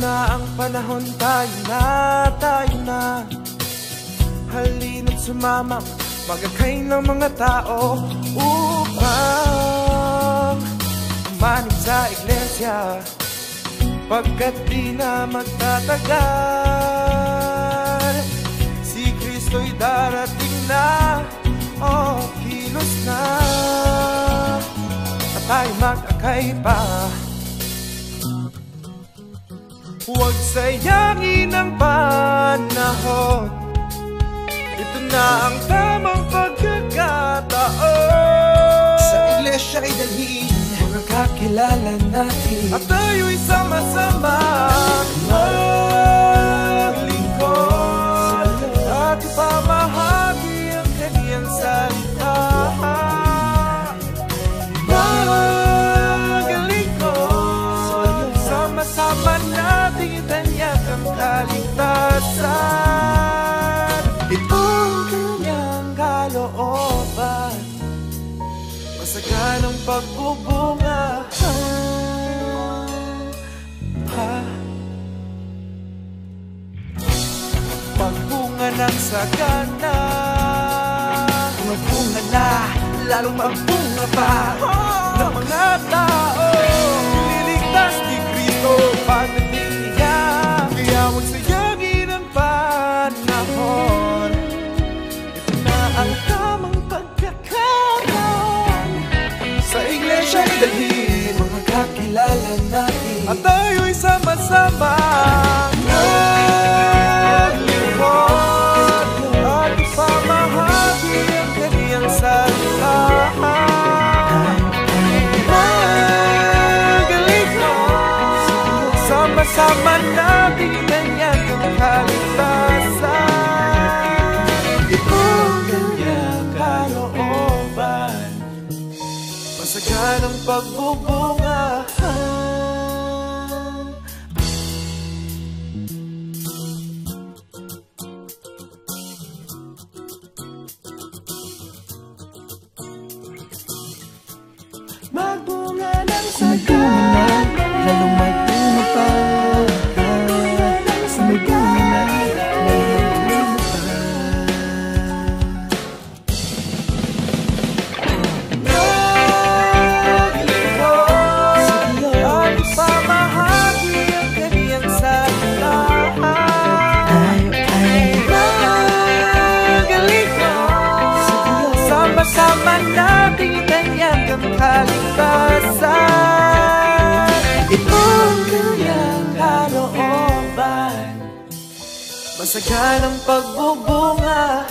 na ang panahon, tayo na. Halina't sumama, magagay ng mga tao upang manig sa iglesia, pagkat di na magtatagal. Si Kristo'y darating na, kilos na, at tayo mag-akay pa. Huwag sayangin ang panahon, ito na ang tamang pagkakataon. Sa iglesia ay dalhin mga kakilala natin, at tayo'y sama-sama maglingkod at ipamahagi ang kaniyang salita. Maglingkod, sama-sama natin itanyak ang kaligtasan. Itong kanyang kalooban, masaganang pagbubunga. Pagbunga ng sagana, magbunga na, lalong magbunga pa ng mga tao. Liligtas ni Kristo pagdating niya, kaya huwag sayangin ang panahon. Ito na ang tamang pagkakataon. Sa iglesia ay dalhin mga kakilala natin, at tayo'y sama-sama maglingkod at ipamahagi ang kaniyang salita. Maglingkod, sama-sama natin itanyak ang kaligtasan. Itong kanyang kalooban, masaganang pagbubunga. Magbunga ng sagana, lalong may bunga pa. sama nating itanyak ang kaligtasan. Itong kanyang kalooban, masaganang pagbubunga.